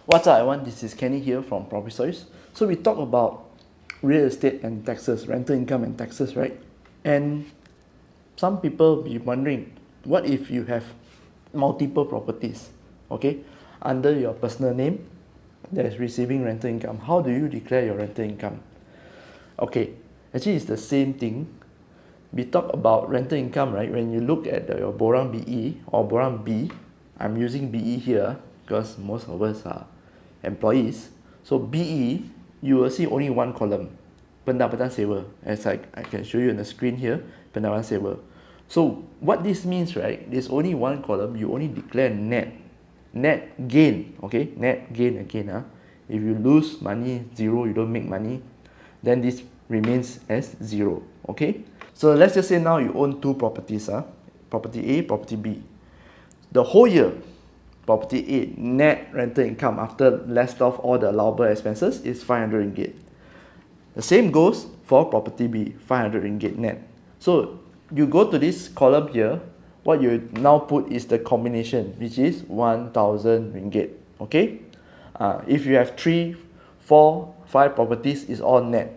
What's up everyone, this is Kenny here from Property Stories. So we talk about real estate and taxes, rental income and taxes, right? And some people be wondering, what if you have multiple properties, okay, under your personal name that is receiving rental income? How do you declare your rental income? Okay, actually it's the same thing. We talk about rental income, right? When you look at your Borang BE or Borang B, I'm using BE here because most of us are employees. So BE, you will see only one column, pendapatan sewa, as I can show you on the screen here, pendapatan sewa. So what this means, right? There's only one column, you only declare net gain, okay? Net gain again. If you lose money, zero, you don't make money, then this remains as zero, okay? So let's just say now you own two properties, property A, property B. The whole year, property A net rental income after less off all the allowable expenses is 500 ringgit. The same goes for property B, 500 ringgit net. So you go to this column here, what you now put is the combination, which is 1000 ringgit, okay? If you have 3, 4, 5 properties, it's all net.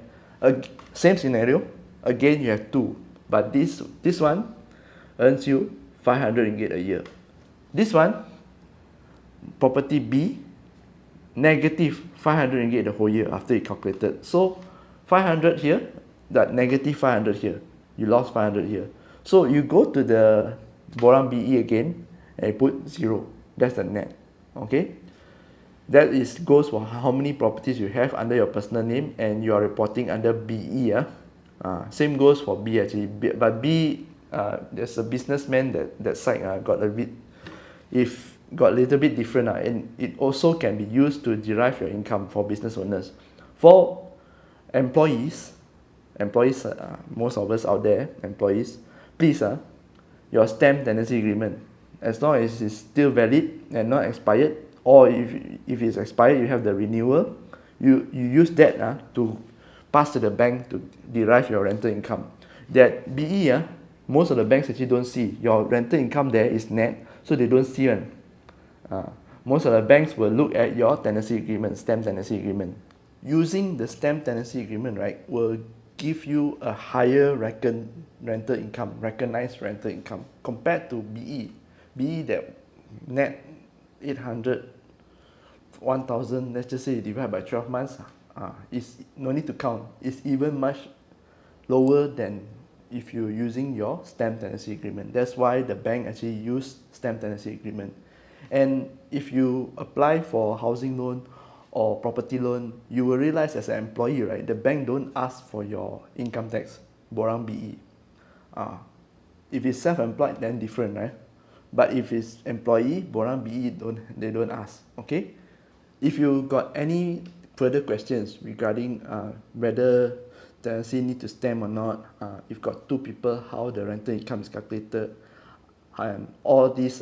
Same scenario, again you have 2, but this one earns you 500 ringgit a year. This one, property B, negative 500 ringgit the whole year after you calculated. So 500 here, that negative 500 here, you lost 500 here. So you go to the Borang BE again and you put 0. That's the net, okay? That is goes for how many properties you have under your personal name and you are reporting under BE. Same goes for B actually, but B, there's a businessman that side got a bit, got a little bit different, and it also can be used to derive your income for business owners. For employees, most of us out there, employees, please, your stamp tenancy agreement, as long as it's still valid and not expired, or if it's expired, you have the renewal, you use that to pass to the bank to derive your rental income. That BE, most of the banks actually don't see. Your rental income there is net, so they don't see one. Most of the banks will look at your tenancy agreement, stamp tenancy agreement. Using the stamp tenancy agreement, right, will give you a higher rental income, recognized rental income compared to BE. BE that net 800, 1000, let's just say you divide by 12 months, is no need to count. It's even much lower than if you're using your stamp tenancy agreement. That's why the bank actually use stamp tenancy agreement. And if you apply for housing loan or property loan, you will realize as an employee, right, the bank don't ask for your income tax, Borang BE. If it's self-employed, then different, right? But if it's employee, Borang BE, they don't ask, okay? If you got any further questions regarding whether tenancy need to stamp or not, if got 2 people, how the rental income is calculated, and all these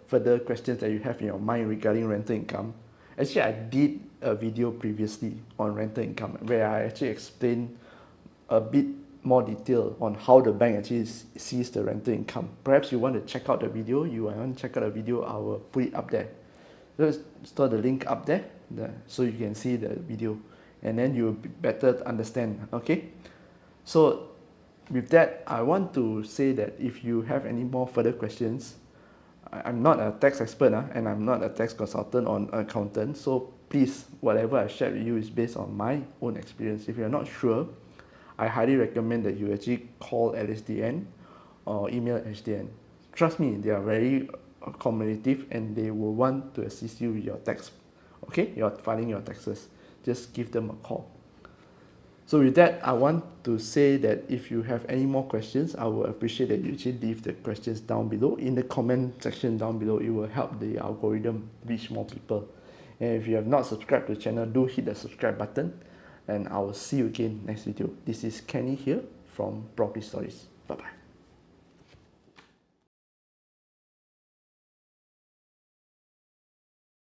further questions that you have in your mind regarding rental income. Actually, I did a video previously on rental income where I actually explained a bit more detail on how the bank actually sees the rental income. Perhaps you want to check out the video, I will put it up there. Just store the link up there, so you can see the video, and then you will better understand, okay? So with that, I want to say that if you have any more further questions, I'm not a tax expert, and I'm not a tax consultant or accountant, so please, whatever I shared with you is based on my own experience. If you're not sure, I highly recommend that you actually call LSDN or email HDN. Trust me, they are very accommodative and they will want to assist you with your tax, okay? You're filing your taxes. Just give them a call. So with that, I want to say that if you have any more questions, I will appreciate that you actually leave the questions down below. In the comment section down below, it will help the algorithm reach more people. And if you have not subscribed to the channel, do hit the subscribe button. And I will see you again next video. This is Kenny here from Property Stories. Bye-bye.